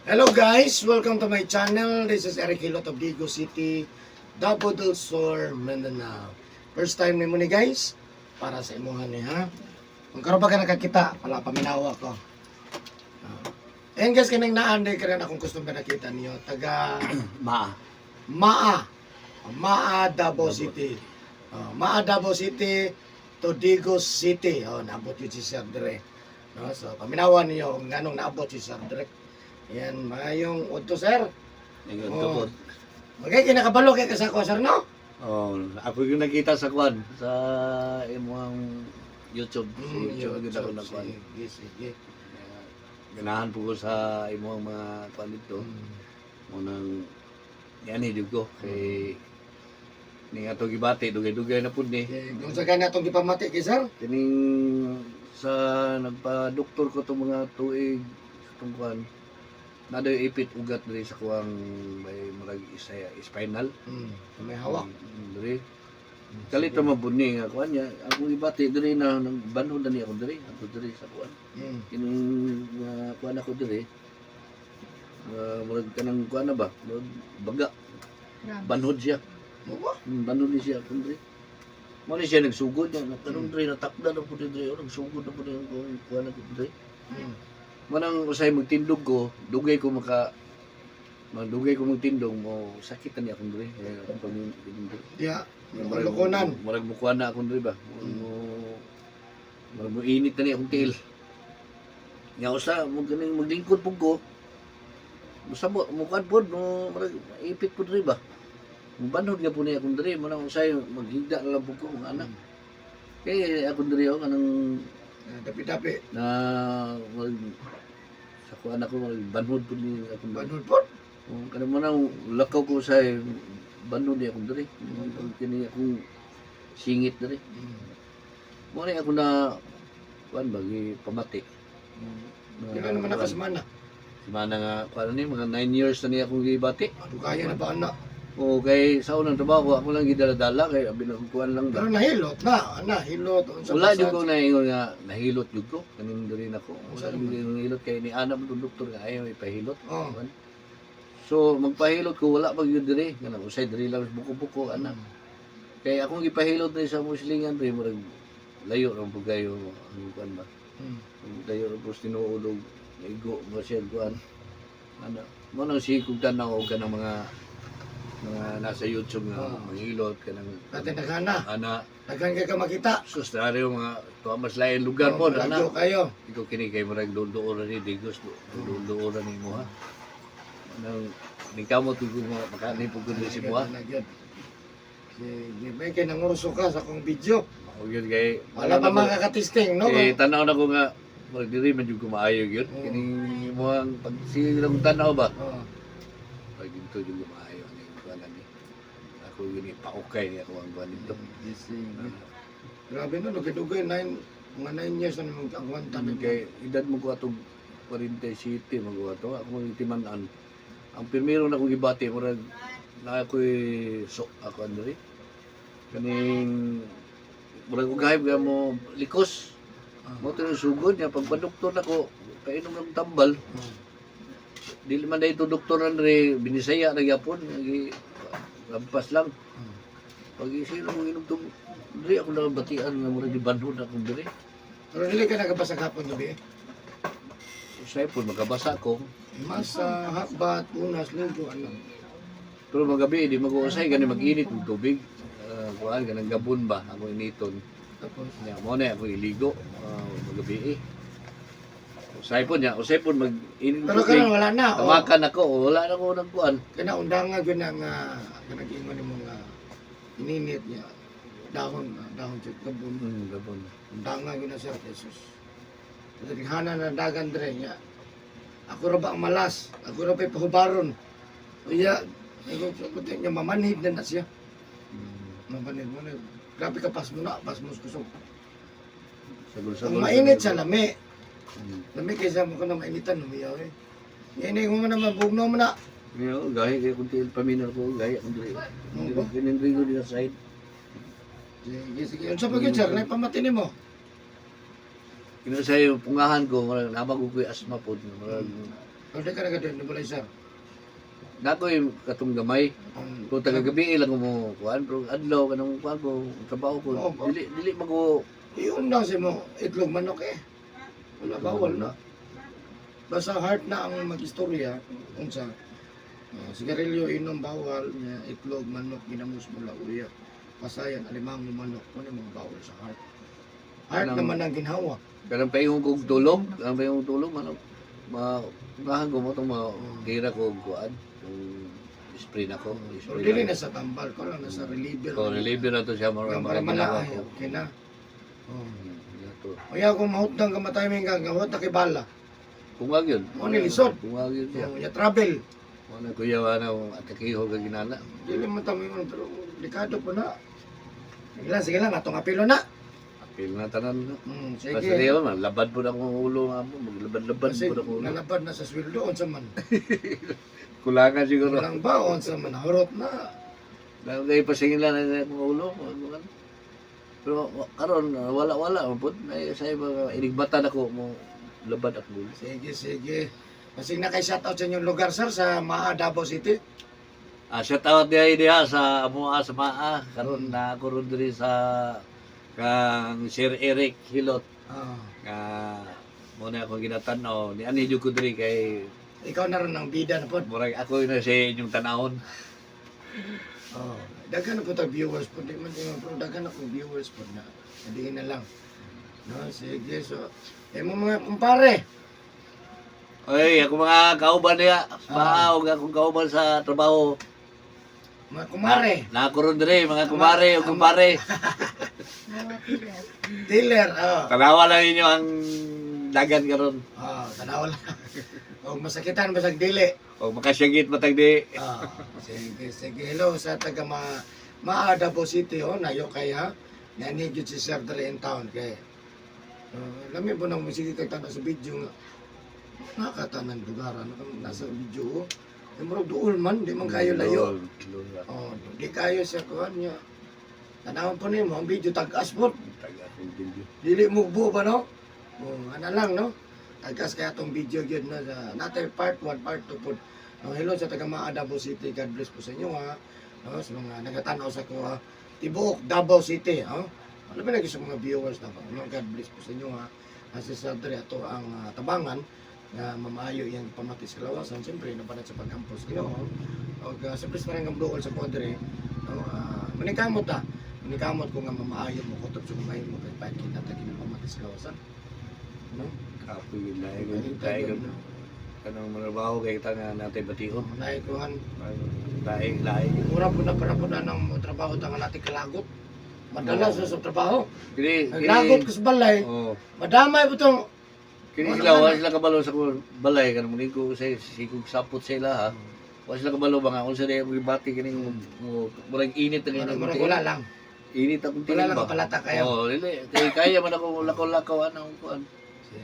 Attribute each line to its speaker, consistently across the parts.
Speaker 1: Hello guys, welcome to my channel. This is Eric Hilot of Digo City, Davao del Sur, Mindanao. First time ni mo ni guys, para sa imuhan ni ha. Kung karon ba ka nakakita, pala paminawa ko. Ayan guys, kanang naanday ka rin akong customer nakita niyo. Taga Maa, Davao City. Maa, Davao City to Digo City. Naabot yun si Sir Dre. No, so, paminawa niyo kung ganong naabot si Sir Dre. Yan, mayong udto sir.
Speaker 2: Ngayon
Speaker 1: Oh.
Speaker 2: tupod.
Speaker 1: Okay, kinakabalo kay kasako sir no?
Speaker 2: Oh, ako yung nakita sa kwan sa imong YouTube. Sa YouTube kita ko na kwan.
Speaker 1: Sige, sige.
Speaker 2: Ganahan po ko sa imong mga kwan dito. Munang yan ko kay ning ato gibati dugay-dugay na pud ni.
Speaker 1: Okay, kung sa kanya itong gipamati kay sir?
Speaker 2: Kining sa nagpa-doktor ko tong mga tuig tong kwan. Naday ipit ugat diri sa kuwang may marag spinal.
Speaker 1: May hawak.
Speaker 2: Diri. Kalito mabuni nga kuan niya. Ako ibati diri na banhod na ni ako diri. Ako diri sa kuan. Kining kuan ako diri. Murag kanang kuan na ba? Murag baga. Banhod siya. Banhod ni siya ako diri. Mo ni siya nagsugod niya. Natanong diri natakda na po diri. Nagsugod na po diri kuan ako diri. Manang usay magtindog ko, dugay ko magdugay ko magtindog mo sakit na ni akong diri. Akong pamindog.
Speaker 1: Ya, malukunan.
Speaker 2: Murag mukuha na akong diri ba. Murag mo init na ni akong tiil. Nya usa mo ganing maglingkod pug ko. Basta mo mukuan pod no murag ipit pod diri ba. Mubanhod nga po ni akong diri, manang usay maghigda na lang pug ko nga anak. Kay akong diri ako kanang
Speaker 1: Dapi-dapi.
Speaker 2: na sa kuan ako banhod po ni akong
Speaker 1: Banhod po.
Speaker 2: kanang mo nang lakaw ko sa banhod ni akong diri kini akong singit diri mo ni ako na kuan bagi pamati
Speaker 1: Kailan naman nakasemana?
Speaker 2: Semana nga kuan ni mga 9 years na ni akong gibati.
Speaker 1: Ano kaya na ba anak?
Speaker 2: O kay sa unang trabaho ako lang gidala-dala kay abi na kuan lang
Speaker 1: Pero
Speaker 2: ba.
Speaker 1: nahilot na, hilot.
Speaker 2: Wala jud ko naingon nga nahilot jud ko kaning diri nako. Wala jud ko nahilot kay ni ana mo doktor nga ayaw ipahilot.
Speaker 1: Oh.
Speaker 2: So magpahilot ko wala pag yun diri, kanang usay diri lang buko-buko ana. Kay akong gipahilot ni sa muslingan diri murag layo ra pud kayo ang kuan ba. Layo ra pud tinuod igo mo siya kuan. Ana, mo nang sikog tanaw og kanang mga nasa YouTube nga manghilot kanang
Speaker 1: Dati nagana.
Speaker 2: ana
Speaker 1: Daghan kay ka makita.
Speaker 2: sus daro mga tuwa mas lain lugar po ana.
Speaker 1: Lagyo kayo.
Speaker 2: Ikaw kini kay murag duol ni Digos, duol ni mo ha. Nang ikaw mo tugo mo makani pud gud si mo ha.
Speaker 1: Sige, may kay nangurso ka sa akong video.
Speaker 2: O yun kay
Speaker 1: Wala pa makakatisting, no?
Speaker 2: eh tanaw na ko nga murag diri man jud ko maayo gyud. Kining mo ang pagsilang tanaw ba.
Speaker 1: Oh.
Speaker 2: Pag dito jud ko maayo ni kuan ni. Ako gini paukay ni ako ang kuan dito.
Speaker 1: Grabe no, lugay-lugay, mga 9 years na naman kagwanta.
Speaker 2: Kay edad mo ko atong 47 mo ato ako itiman-an. Ang primero na kong gibati murag na ako'y ako andiri. Kaning murag ugahib nga mo likos. Mo tinong sugod niya pagpa-doktor nako painom ng tambal. Dili man dahito doktor andre binisaya na gyapon nagi lampas lang. Pag isino mo inom tong diri ako nakabatian nga murag gibanhod ako diri.
Speaker 1: Pero dili ka nagabasa kapon gabi.
Speaker 2: Usay po magabasa ko.
Speaker 1: Masa, hakbat, unas, linggo, ano.
Speaker 2: Pero magabi di mag-uusay gani mag-init ng tubig. Kuan ganang gabon ba ako initon.
Speaker 1: Tapos,
Speaker 2: Nya mo na ako iligo magabi. Usay po mag-init ng
Speaker 1: pero
Speaker 2: tubig.
Speaker 1: karon wala na.
Speaker 2: Tamakan ako, wala na ko nang kuan.
Speaker 1: Kaya undangan yun ang kanag-ingon yung mga ininit niya. Dahon siya, kabun.
Speaker 2: Gabon.
Speaker 1: Undangan yun na siya, Jesus. Naghana na dagan dire niya. Ako ra ba ang malas? Ako ra ba'y pahubaron? Uya, ako niya mamanhid na siya. Mamanhid mo na. Grabe ka, pas mo kusog. Kung mainit sa lami. Lami kaysa mo ka na mainitan, umiyaw eh. Ngayon mo na mabugno mo na.
Speaker 2: Yo, gahi kay kunti paminal ko, gahi ang diri. Pinindri ko dito sa side.
Speaker 1: Sige. Unsa pa gyud sir, nay pamatini mo?
Speaker 2: Kino sa pungahan ko, marag nabag ko asma po, marag
Speaker 1: O di ka na doon, nebulizer.
Speaker 2: Nato yung katong gamay.
Speaker 1: Um,
Speaker 2: Kung taga-gabi lang mo kuan, pero adlaw kanang kuan ko, trabaho ko.
Speaker 1: Oo, ba?
Speaker 2: Dili mago
Speaker 1: Iyon na si mo, itlog manok eh. Wala bawal na. Basta heart na ang mag-istorya. Unsa, sigarilyo, inom, bawal, niya, itlog, manok, ginamos mula uya. Pasayan, alimango, manok, ano yung mga bawal sa heart. Heart
Speaker 2: Anong-
Speaker 1: naman ang ginhawa.
Speaker 2: kanang payong kog tulog, kanang payong tulog man unahan ko mo itong kira ko kuan. Yung spray na ko,
Speaker 1: Pero
Speaker 2: spray
Speaker 1: dili
Speaker 2: na.
Speaker 1: na sa tambal ko lang, nasa reliever.
Speaker 2: So, reliever na to siya,
Speaker 1: Para
Speaker 2: marang
Speaker 1: malaki,
Speaker 2: ginawa ko.
Speaker 1: okay na. Oh.
Speaker 2: Yato.
Speaker 1: Kaya kung mahutang ka matiming ka, gawat na kibala.
Speaker 2: Kungag yun.
Speaker 1: Ano ni lisod?
Speaker 2: Kungag yun siya.
Speaker 1: Oh, ya travel.
Speaker 2: Ano kuya wala atakiho ka ginana.
Speaker 1: Dili mo tamo yun, pero delikado po na. Sige lang, atong apilo na.
Speaker 2: Apil na tanan na.
Speaker 1: Sige.
Speaker 2: Kasi diyo man, labad po na akong ulo nga mo. Maglabad-labad
Speaker 1: Kasi
Speaker 2: po na akong ulo.
Speaker 1: nalabad na sa sweldo, onsa man.
Speaker 2: Kulangan siguro.
Speaker 1: Walang ba, onsa man, harot na.
Speaker 2: Lagay pasingin lang na akong ulo. Pero karon wala po. Ay sa iba inigbatan ako mo labad ako.
Speaker 1: Sige. Kasi na kay shoutout sa inyong lugar, sir, sa Maa, Davao City.
Speaker 2: Shout out diha sa amoa sa Maa karon na ako ron diri sa kang Sir Eric Hilot
Speaker 1: Ah,
Speaker 2: nga mo na ako ginatanaw ni ani jud ko diri kay
Speaker 1: ikaw na rin ang bida na po.
Speaker 2: murag ako na sa inyong tanawon.
Speaker 1: Oh, daghan na po tayo viewers po. Di man tingnan, pero daghan na po viewers po na. Hindi na lang. No, sige, so. Mo mga kumpare.
Speaker 2: Oy, ako mga kauban niya, paawag akong kauban sa trabaho.
Speaker 1: Mga kumare.
Speaker 2: Na ako ron diri mga kumare o kumpare.
Speaker 1: Dealer. Oh.
Speaker 2: Tanawa lang inyo ang dagan karon.
Speaker 1: Oh, tanaw lang. O masakitan basag dili.
Speaker 2: O makasyagit matag di.
Speaker 1: Ah, sige. Hello sa taga Maa, Davao City. Oh, nayo kaya. Nani gyud si Sir dere in town kay. Lami po nang musiki kay tanda sa video nga. Nakatanan lugaran nasa video. Yung murag duol man, di man kayo layo. Oh, di kayo sa kuan niya. Tanawon po nimo ang video tag-asbot. Dili mugbo ba no? Oh, ana lang no. Tag-as kaya tong video gyud na natay part 1, part 2 po. Hello sa taga Maa, Davao City. God bless po sa inyo ha. Sa mga nagatanaw sa ko ha. Tibuok Davao City ha. Ano ba lagi sa mga viewers na God bless po sa inyo ha. Kasi sa diri ato ang tabangan nga mamaayo yang pamatis kalawasan siyempre napanat sa pagampos Ginoo og siyempre sa parang gamduol sa podre manikamot ko nga mamaayo mo kutob sa mga mo kay pait kita ta pamatis kalawasan no
Speaker 2: Kapoy yun dahil kanang manabaho kay kita nga natin batihon.
Speaker 1: naikuhan
Speaker 2: Laing.
Speaker 1: mura po na para po na ng trabaho ta nga natin kalagot madalas sa trabaho
Speaker 2: Kini
Speaker 1: naglagot ko sa balay
Speaker 2: Oh.
Speaker 1: madamay po tong
Speaker 2: Kini
Speaker 1: Ano
Speaker 2: sila,
Speaker 1: naman?
Speaker 2: wala sila kabalo sa balay, kanang muli ko sa sikog sapot sila ha. Wala sila kabalo ba nga, kung sila yung bati kini murag init na
Speaker 1: mura
Speaker 2: ganyan.
Speaker 1: wala lang
Speaker 2: Init akong
Speaker 1: wala
Speaker 2: tingin
Speaker 1: lang
Speaker 2: ba?
Speaker 1: kapalata kaya
Speaker 2: Oo, dili. Kaya man ako lakaw-lakaw anong kuan.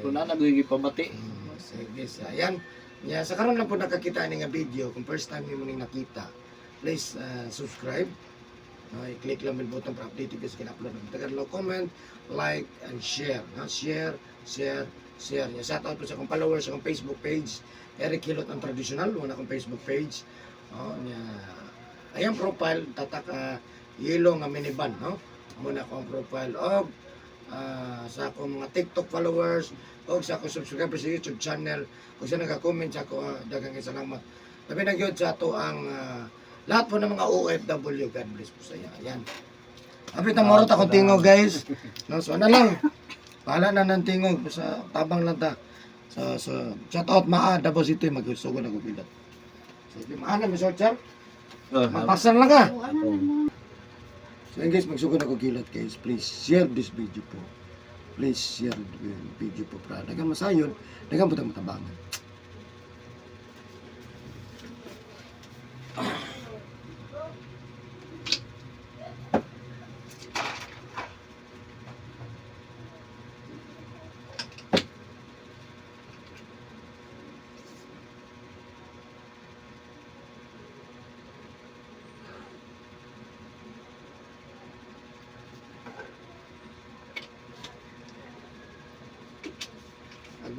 Speaker 2: Kung na nagwigi pamati.
Speaker 1: Sige, ayan. Yeah, sa karon lang po nakakita ni nga video. Kung first time niyo muning nakita, please subscribe. I-click lang bell button para update kasi kina-upload ng tagadlaw, comment, like, and share. Share. Yeah, shout out po sa akong followers sa akong Facebook page. Eric Hilot ang traditional, wala akong Facebook page. Ayan profile, tatak yellow nga minivan, no? Muna akong profile of sa akong mga TikTok followers o sa akong subscribers sa YouTube channel o sa nagka-comment sa ako, daghang salamat. Tabi na gyud sa ato ang lahat po ng mga OFW, God bless po sa iya. Ayan. Apit na morot akong tingog guys. No, so na lang. Pahala na ng tingog sa tabang lang ta. Sa shout out Maa, Davao City, mag-usugo na ko bilat. Sige, maalam mi sir. Magpasan lang ka. So guys, magsugod ako kilot guys. Please share this video po. Please share the video po para dagang masayon, dagang putang matabangan.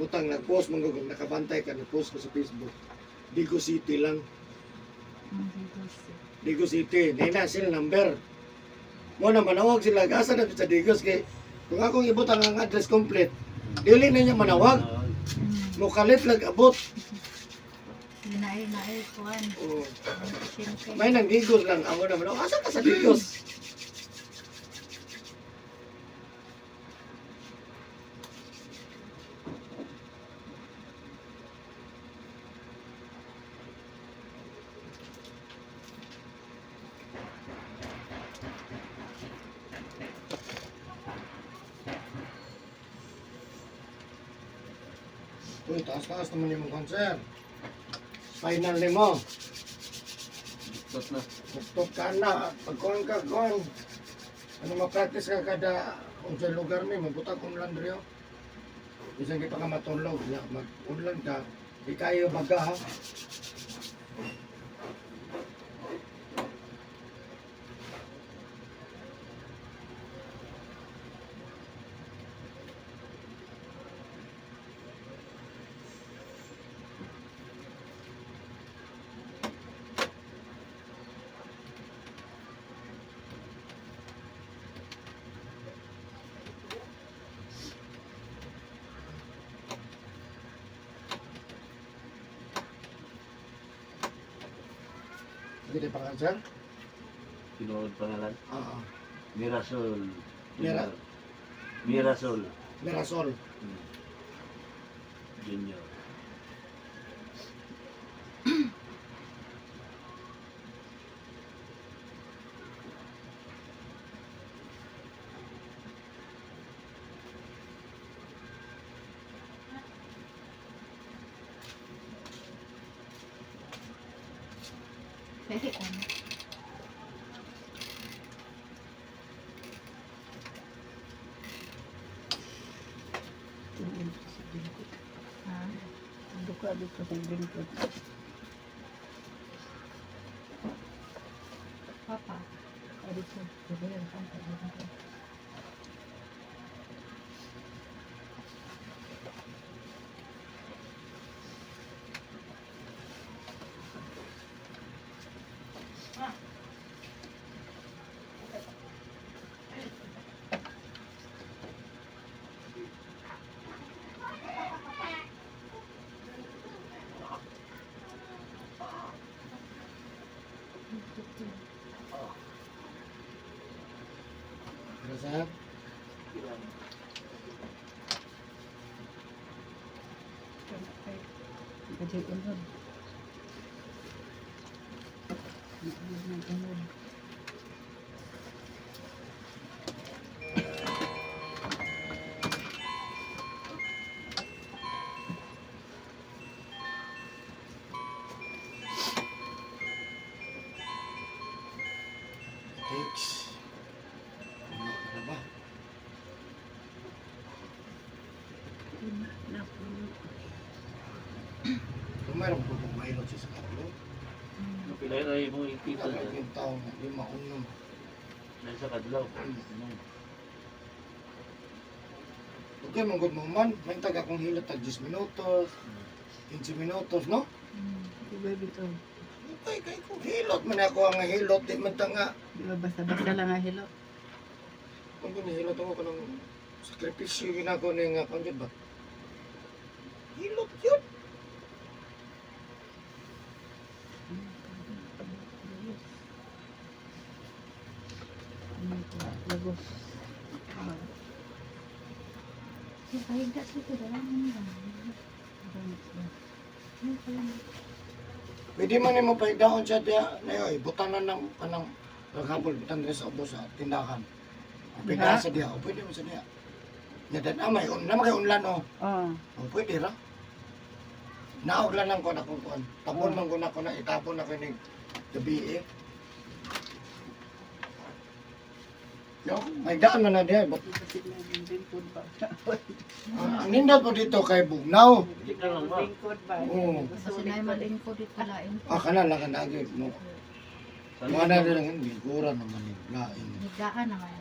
Speaker 1: butang nag-post mo kung nakabantay ka, nag-post ko sa Facebook. Digo City lang. Digo City, nina sila number. Mo na manawag sila, gasa na sa Digos kay kung akong ibutang ang address complete, dili na niya manawag. Mo kalit lag abot.
Speaker 3: Naay, kuhan.
Speaker 1: Oh.
Speaker 3: Siyempre.
Speaker 1: May nang Digos lang, ako na manawag. Asa ka sa Digos? Uy, taas-taas naman yung concert. Final ni mo.
Speaker 2: Tapos na.
Speaker 1: Tuktok ka na. Pagkuhan ka, kuhan. Ano ma-practice ka kada kung sa lugar ni, mabutak kong landry o. Isang di pa ka matulog. Mag-unlan ka. Di kayo baga ha. Hindi pa ka, sir?
Speaker 2: Tinuod pangalan.
Speaker 1: Oo.
Speaker 2: Mirasol.
Speaker 1: Mira-
Speaker 2: Mirasol.
Speaker 1: Mirasol.
Speaker 2: Junior.
Speaker 3: Pwede ka na. Ha?
Speaker 4: Duka dito sa lingkod.
Speaker 3: Papa.
Speaker 4: Dito. Dito yan.
Speaker 1: Ano, sir?
Speaker 4: Kasi unod. Unod.
Speaker 1: Thanks. Ano ba? Kung mayroon po kung mayroon siya sa kaplo,
Speaker 2: Pilay na yung ikita
Speaker 1: kapag
Speaker 2: dyan.
Speaker 1: yung tao na di maunong.
Speaker 2: Nasa kadlaw.
Speaker 1: Okay, manggod mo man. May taga kong hilot tag 10 minutos, 15 minutos, no?
Speaker 4: Diba bito?
Speaker 1: Okay, kay kung hilot man ako ang hilot, di man tanga.
Speaker 4: Diba basta-basta lang ang hilo?
Speaker 1: Kung hilot ako ka ng sakripisyo ginako ni nga kung ba? Hilot yun.
Speaker 4: Lagos.
Speaker 3: Yung pahiga dito, dalawang lang. Yung pala.
Speaker 1: Pwede man mo paidahon siya diya, na butanan ng kanang paghapon butang sa ubos sa tindahan. Pwede sa diya, o pwede mo sa diya. Nadan may naman kay unlan o.
Speaker 4: Oo.
Speaker 1: O pwede ra. Naog lang ko na kuan. Tapon man ko na ko na itapon na ko ning gabi eh. Yo, may daan na diya.
Speaker 4: Kasi yung lingkod ba?
Speaker 1: Ang nindot po dito kay Bugnaw.
Speaker 4: Lingkod ba?
Speaker 1: Oo.
Speaker 3: Kasi na yung malingko dito lain.
Speaker 1: Kana lang kan agi mo. Mga na rin ang lingkuran naman ni lain.
Speaker 3: Higaan naman.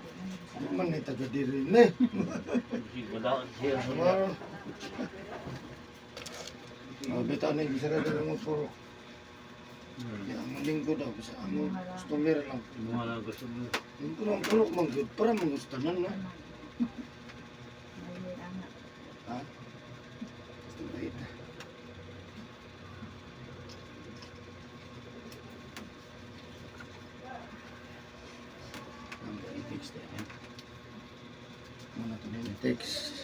Speaker 1: Ano man ni taga diri ni.
Speaker 2: Wala siya.
Speaker 1: Ano? Bitaw na yung sarado ng puro. Ya, ang linggo daw sa amo customer lang.
Speaker 2: Mga gusto mo.
Speaker 1: Yung puno mang good para mangustanan na.
Speaker 3: May anak.
Speaker 1: Ha? Gusto ba ito? Ang i-text na yan. Muna ito na i-text.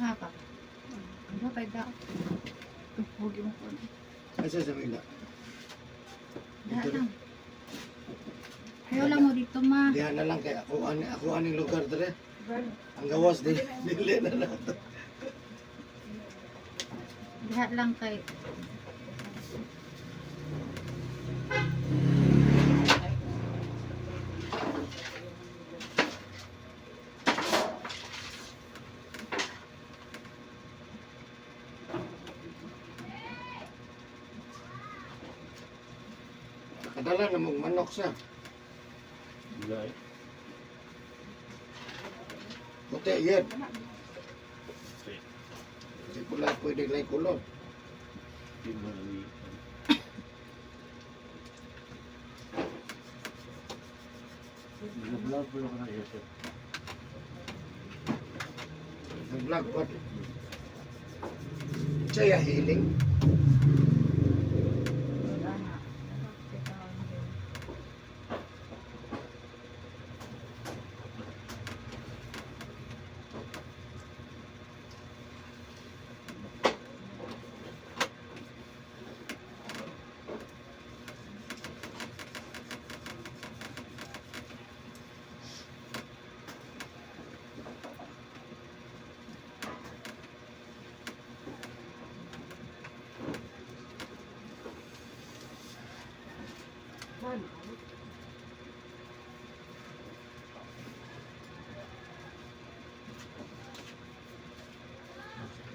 Speaker 3: Hapa. Ano kay da? Huwag mo ko.
Speaker 1: Asa sa Mila?
Speaker 3: Da lang. Ayaw lang mo dito ma.
Speaker 1: Diyan na lang kay ako aning lugar dere. Ang gawas di dili na nato.
Speaker 3: Diha lang kay.
Speaker 1: Kadala na mong manok siya.
Speaker 2: Wala eh.
Speaker 1: Puti yan. Kasi pula pwede lang kulon.
Speaker 2: Di mo lang eh. Nag-vlog pa lang na iya sir.
Speaker 1: Nag-vlog pa. Siya healing.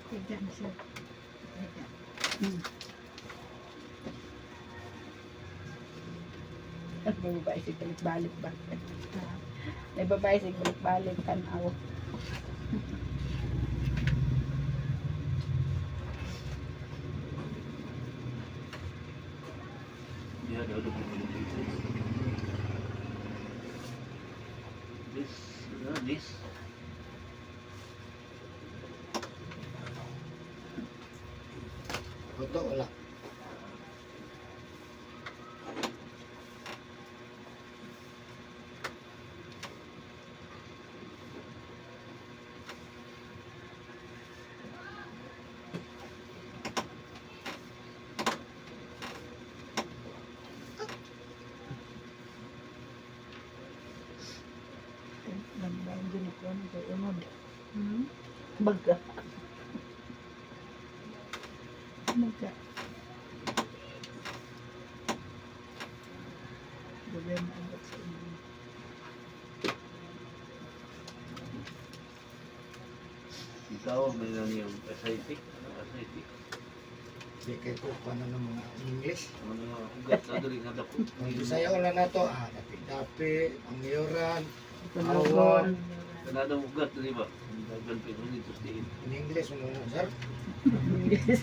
Speaker 3: Tidak siya. Tidak.
Speaker 4: May babae sig balik-balik ba? May babae sig balik-balik tanaw.
Speaker 2: Dia ada this, this.
Speaker 1: Foto wala.
Speaker 4: Lambayan din ako ng unod.
Speaker 3: Hmm?
Speaker 4: Baga. Baga. Problema agad sa inyo.
Speaker 2: Ikaw may nang yung SIT. SIT.
Speaker 1: Di kay ko paano ng mga English.
Speaker 2: Ano nga ugat na dali nga dako.
Speaker 1: Ang Bisaya wala na to. Dapi-dapi, Pangyuran,
Speaker 4: Panagon.
Speaker 2: Kanadang ugat dali ba? Ang dagan pa rin ito sa
Speaker 1: in English mo na sir.
Speaker 4: Yes.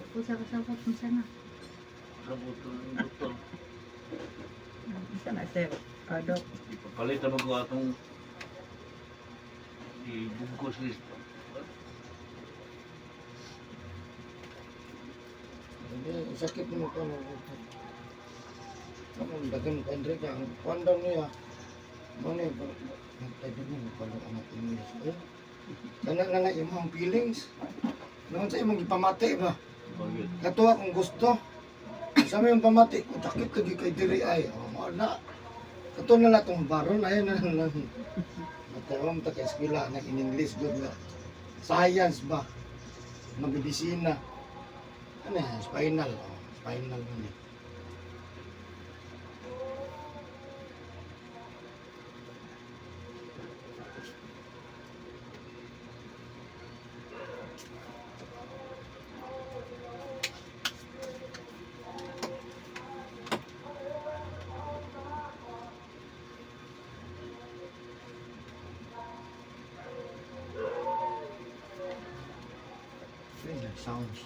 Speaker 3: Ako sa kasabot mo sana.
Speaker 2: sa butol ng butol.
Speaker 4: Isa na sir. Dok.
Speaker 2: Ipapalit naman ko atong ibugkos list.
Speaker 1: Hindi, sakit mo ko. Kamu dagan ko Andre ka. Kuan daw niya. Mo ni nagtabi mo ko anak English. Kana na imong feelings. Naman sa imong ipamati ba?
Speaker 2: Bagay.
Speaker 1: Katuwa kung gusto. Sa may yung pamati ko, takit lagi kay diri ay. O na. Kato na lang itong baron. Ayun na lang. Matawang ta kay eskwela na in English good na. Science ba? Medisina. Ano yan? Spinal. Spinal mo. Sounds.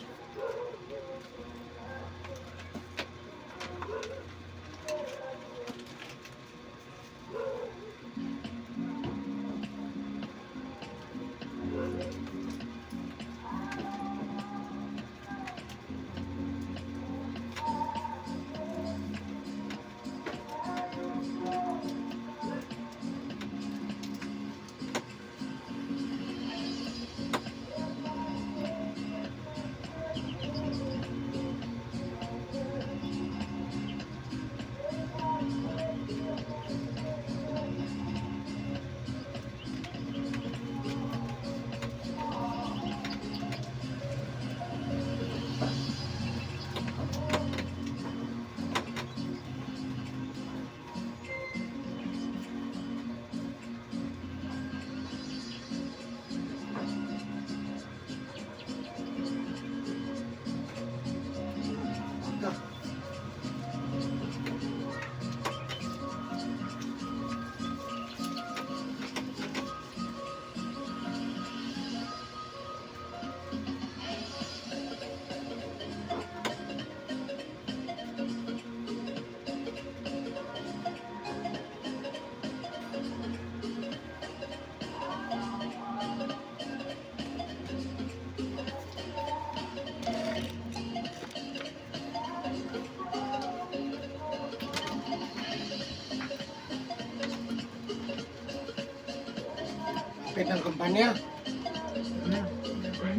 Speaker 1: Kapit ng kumpanya.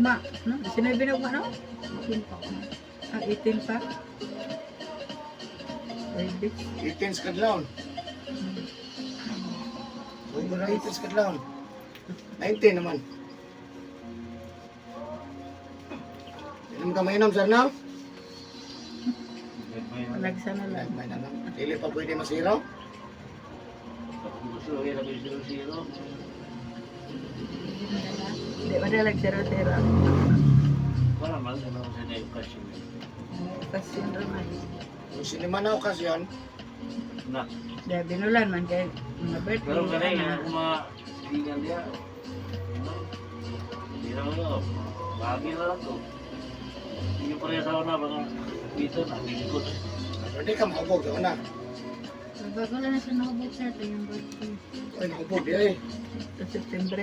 Speaker 4: Ma, no? Sinabi na no?
Speaker 3: Akin po.
Speaker 4: 18 pa? Pwede.
Speaker 1: 18 kadlaw. Huwag mo na 18 kadlaw. 19 naman. Inom ka mainom, sir, na?
Speaker 4: Nagsana lang.
Speaker 1: May naman. Dili pa pwede masiro.
Speaker 2: Kung gusto rin na zero-zero.
Speaker 4: Hindi madalag sira-sira.
Speaker 2: Wala man, ano sa na-question.
Speaker 4: Kasi naman.
Speaker 1: Kung sinima na okasyon,
Speaker 2: Na.
Speaker 4: Dahil binulan man kay mga birthday.
Speaker 2: Pero kanay,
Speaker 4: ano.
Speaker 2: yung mga silingan dia, hindi naman yun. Bahagi na lang to. Hindi pa rin sa una, baka dito na, bilikot.
Speaker 1: hindi ka makabog. Ano na?
Speaker 3: Bago lang na siya nakabot sir. Ito yung birthday.
Speaker 1: Ay, nakabog di ay.
Speaker 4: Sa September.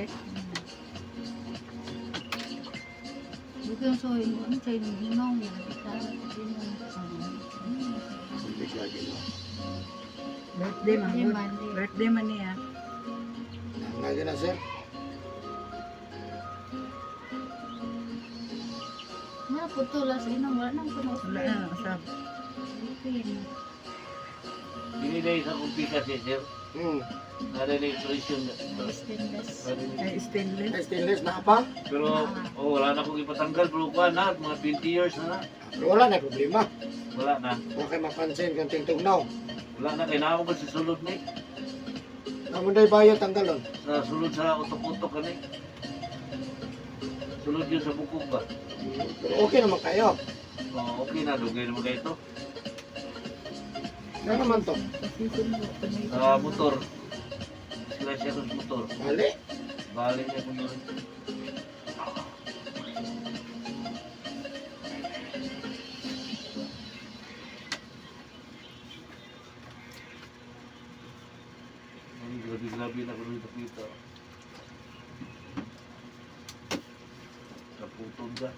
Speaker 3: Buti yung soy mo. Ano siya yung hinaw niya?
Speaker 1: Hindi ka gino.
Speaker 4: Birthday man.
Speaker 3: Birthday man.
Speaker 4: Birthday man niya.
Speaker 1: Nangagin na, sir.
Speaker 3: Naputulas. Inang wala nang puno.
Speaker 4: Wala na, asab.
Speaker 3: Okay.
Speaker 2: Binilay sa kumpika si Sir, nada na yung presyon.
Speaker 3: Stainless.
Speaker 4: Ay, stainless.
Speaker 1: Ay, stainless na pa.
Speaker 2: Pero, wala na akong ipatanggal, pero kuha na, mga 20 years na na.
Speaker 1: Pero wala na problema.
Speaker 2: Wala na.
Speaker 1: Huwag kayo mapansin kung tingtugnaw.
Speaker 2: Wala na, kailangan ko sa sulod ni.
Speaker 1: Namun dahi bayad tanggalon.
Speaker 2: Sa sulod sa utok-utok ka ni. Sulod yun sa bukog ba?
Speaker 1: Pero okay naman kayo.
Speaker 2: Okay na, dugay naman kayo ito.
Speaker 1: Ano naman to?
Speaker 2: Sa motor. Sila siya sa motor.
Speaker 1: Mali.
Speaker 2: Bali niya kung yun. dito. Naputol ka.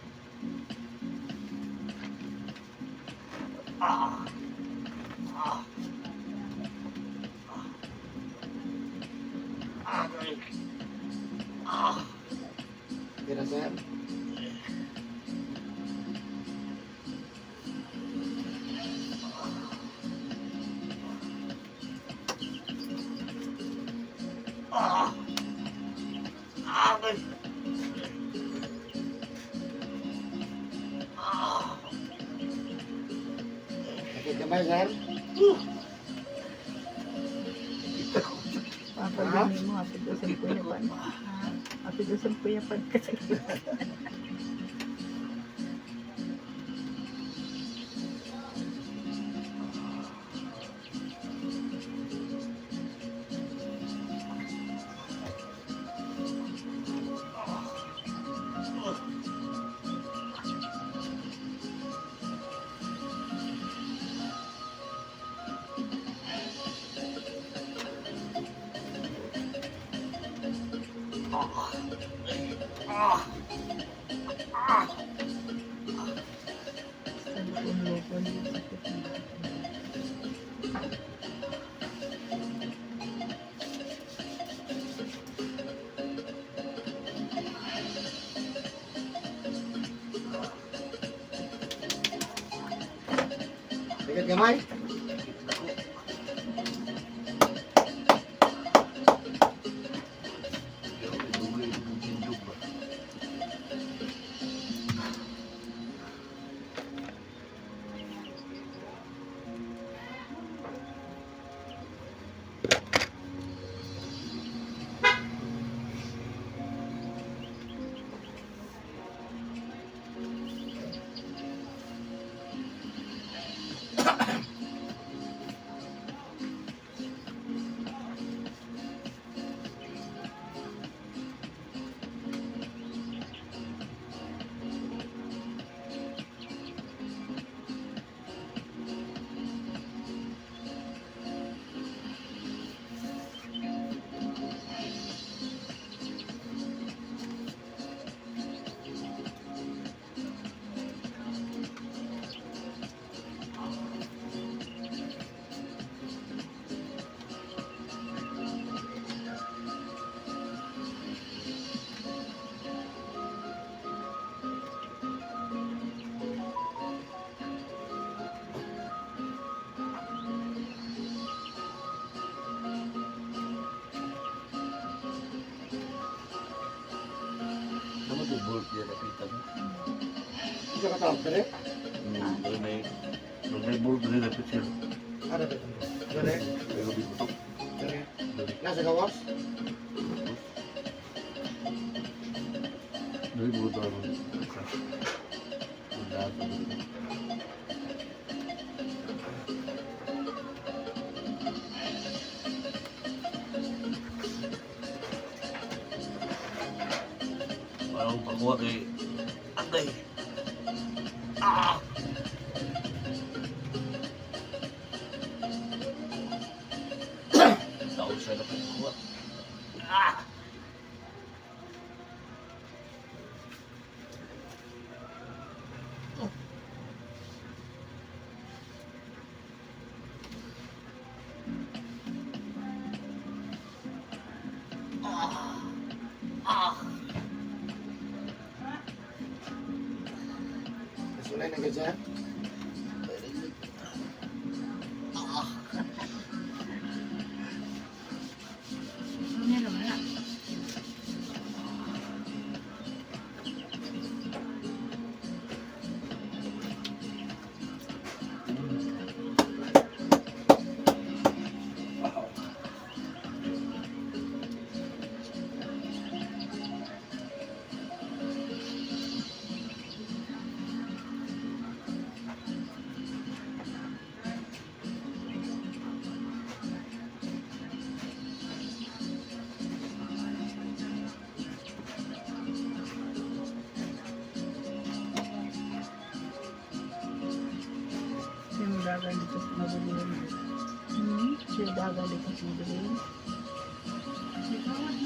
Speaker 1: Kira sir. Sakit kamay sir.
Speaker 4: Papagaling mo, apidusan po niya pan. Apidusan po niya pan kasi. Lupon-lupon yung sakit na.
Speaker 1: Sakit kamay.
Speaker 2: Dugay yung tindog ba? Naman ito bolt dia napitan.
Speaker 1: Isa ka tawag sir.
Speaker 2: May bolt din napit siya.
Speaker 1: Ada ba ito? Dere.
Speaker 2: May gabi ko to.
Speaker 1: Dere. Nasa gawas.
Speaker 2: May bolt ako. Wala ito. Parang pakuha kay Agay. Taon siya na pakuha.
Speaker 1: Kasulay na ka sir.
Speaker 3: Ano naman na?
Speaker 4: Yung dagan dito sa mabulin. Yung dagan dito sa mabulin.
Speaker 3: Ikaw,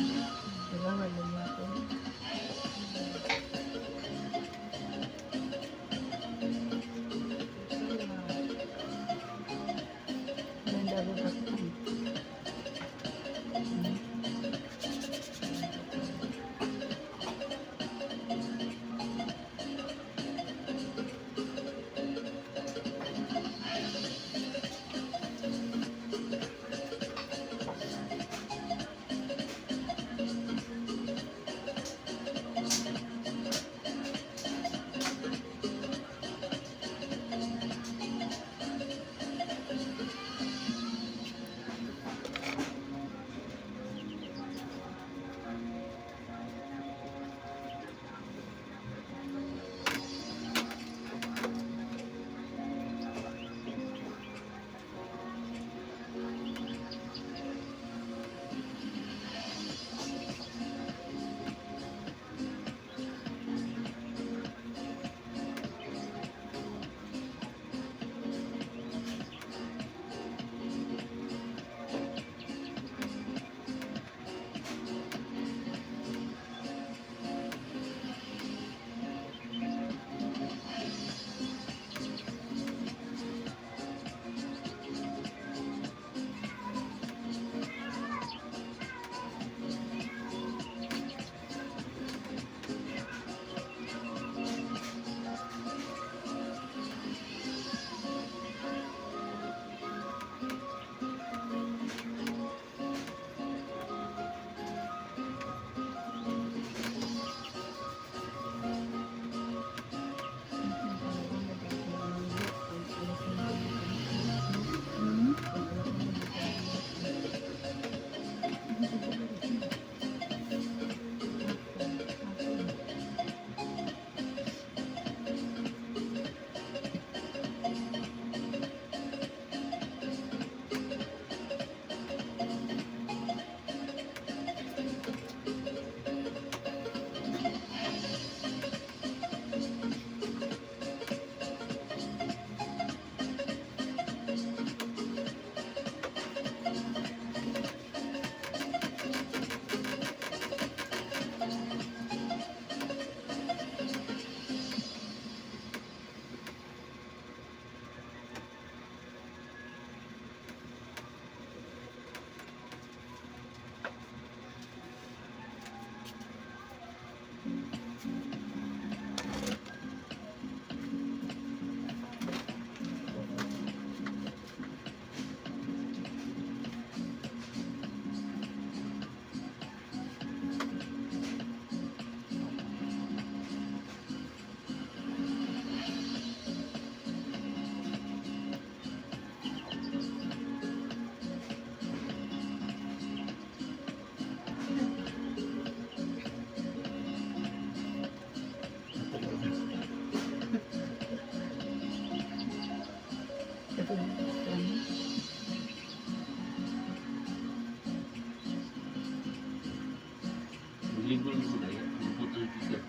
Speaker 2: Libo-libo na yan. Puto yung ticket.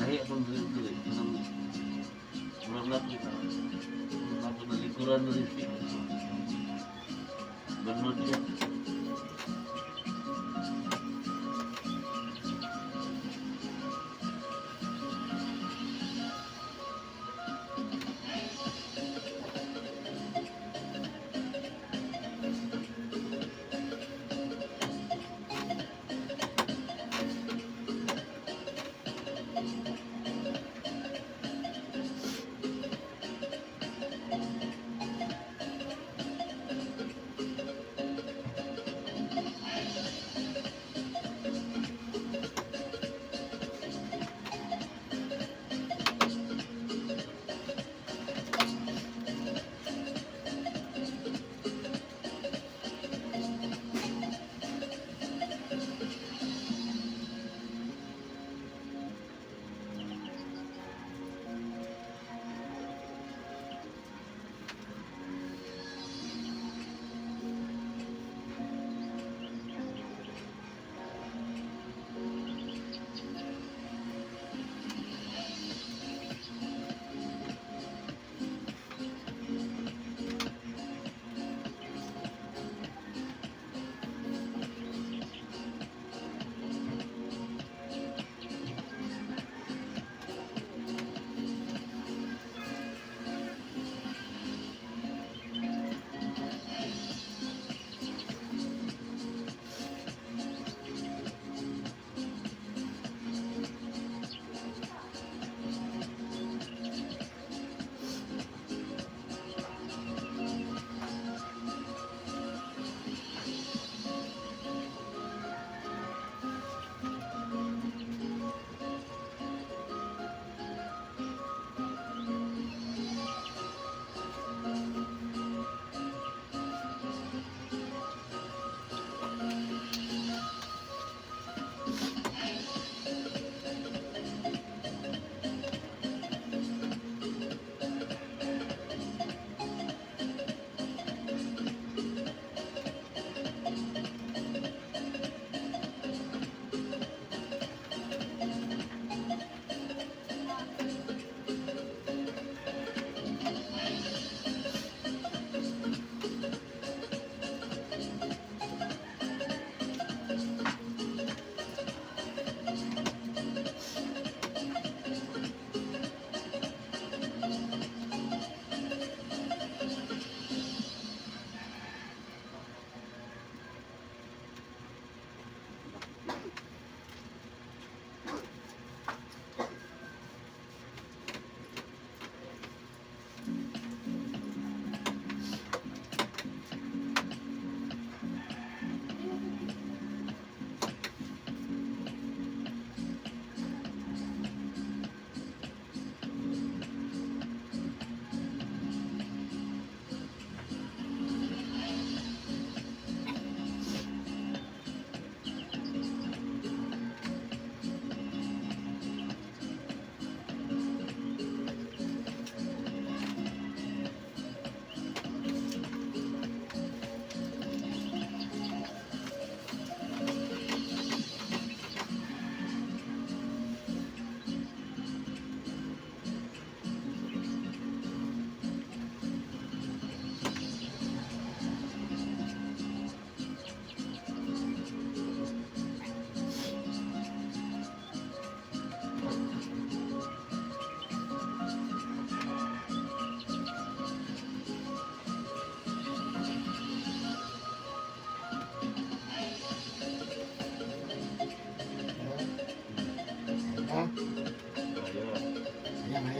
Speaker 2: Nahiya pang dili-dili. Walang natin na. Nato na likuran na rin siya. Banod siya.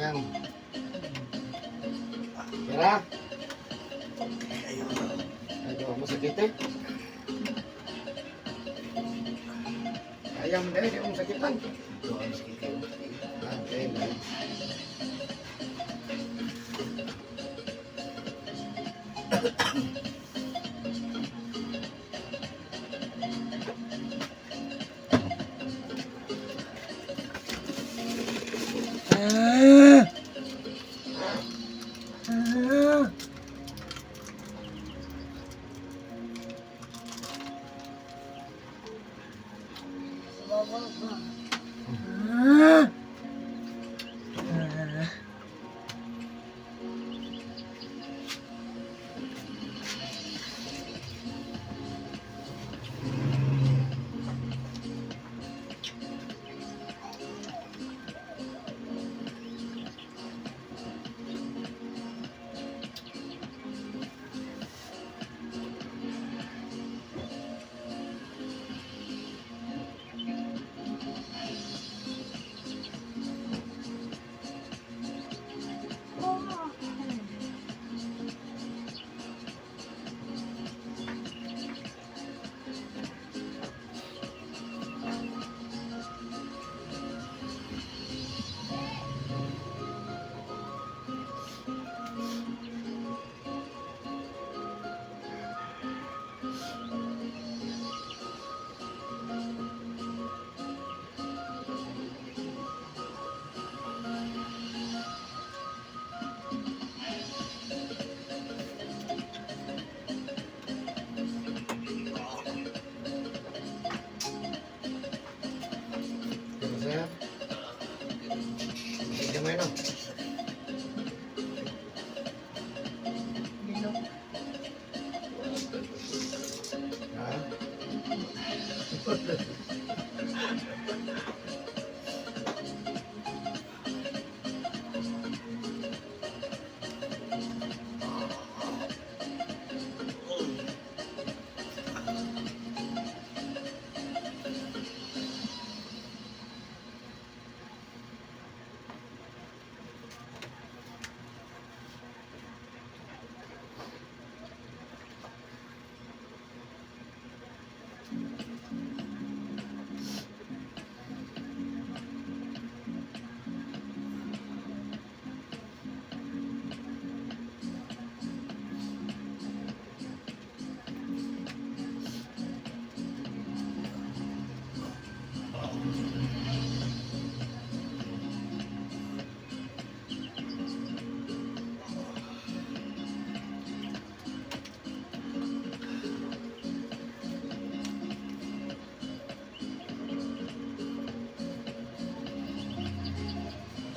Speaker 1: Ayan. Kira? Ayo, masakit eh. Ayam deh, dia sakitan.
Speaker 2: Ito ang sakit kayo.
Speaker 1: Okay, baik.
Speaker 4: Ah.
Speaker 1: Ano sa'yo? Gamay na.
Speaker 4: Dilo.
Speaker 1: Ha?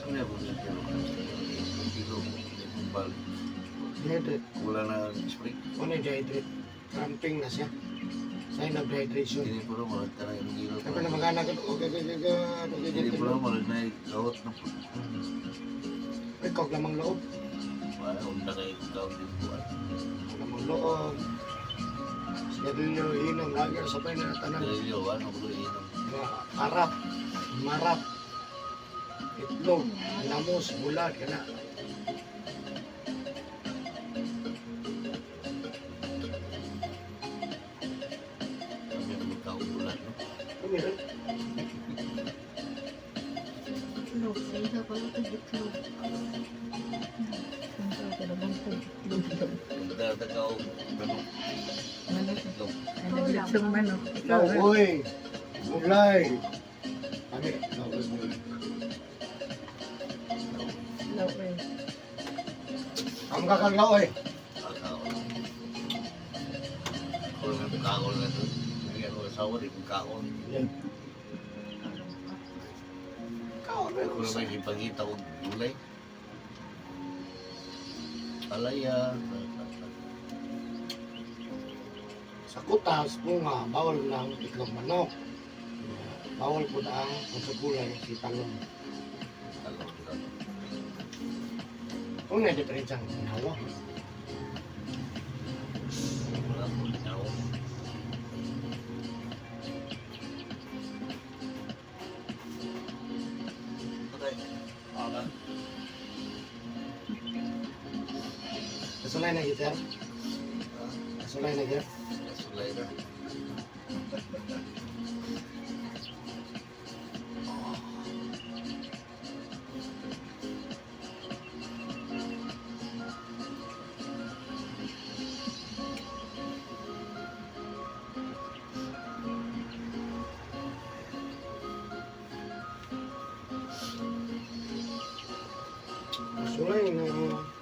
Speaker 2: Ano yung kung kilo balik.
Speaker 1: Dehydrate.
Speaker 2: Wala na spring.
Speaker 1: Ano yung dehydrate? Cramping na siya. Sign of dehydration.
Speaker 2: Hindi po naman ka na yung kilo.
Speaker 1: Kapag na magana ka,
Speaker 2: Hindi po naman na gawat na po.
Speaker 1: Ikaw lamang loob.
Speaker 2: Wala kung tagay kung gawin din po.
Speaker 1: Lamang loob. Schedule nyo inom. Lagi ang sabay na tanan.
Speaker 2: Dahil yun, ano ko inom.
Speaker 1: Harap. Marap. Itlog. Lamos. Bulat. Kana.
Speaker 2: Kami ang magkaulan, no?
Speaker 1: Ano yun?
Speaker 3: Itlog. Sa isa pala ito itlog.
Speaker 4: Ang talagang itlog.
Speaker 2: Nagdadagaw, ganun,
Speaker 4: Manok.
Speaker 2: itlog.
Speaker 4: Ano itlog manok? Ikaw,
Speaker 1: Lauoy. Gulay. Kami. Lauoy. Gulay.
Speaker 4: Lauoy.
Speaker 1: Ang kakang lauoy.
Speaker 2: Kakaon. Kung may kakon na doon, hindi ako asawa rin kung kakon.
Speaker 1: Yan. Ikaw, ano
Speaker 2: Kung may ipagita ko gulay. Palaya.
Speaker 1: Sa kutas, bunga, bawal na ang itlog manok. Bawal po na ang pagsagulay si talong.
Speaker 2: Talong.
Speaker 1: Kung may diferensya ang ginawa.
Speaker 2: Wala po niyaw. Okay. Okay.
Speaker 1: Kasulay na gitar. Kasulay na gitar.
Speaker 2: Sulay na.
Speaker 1: Kasulay na.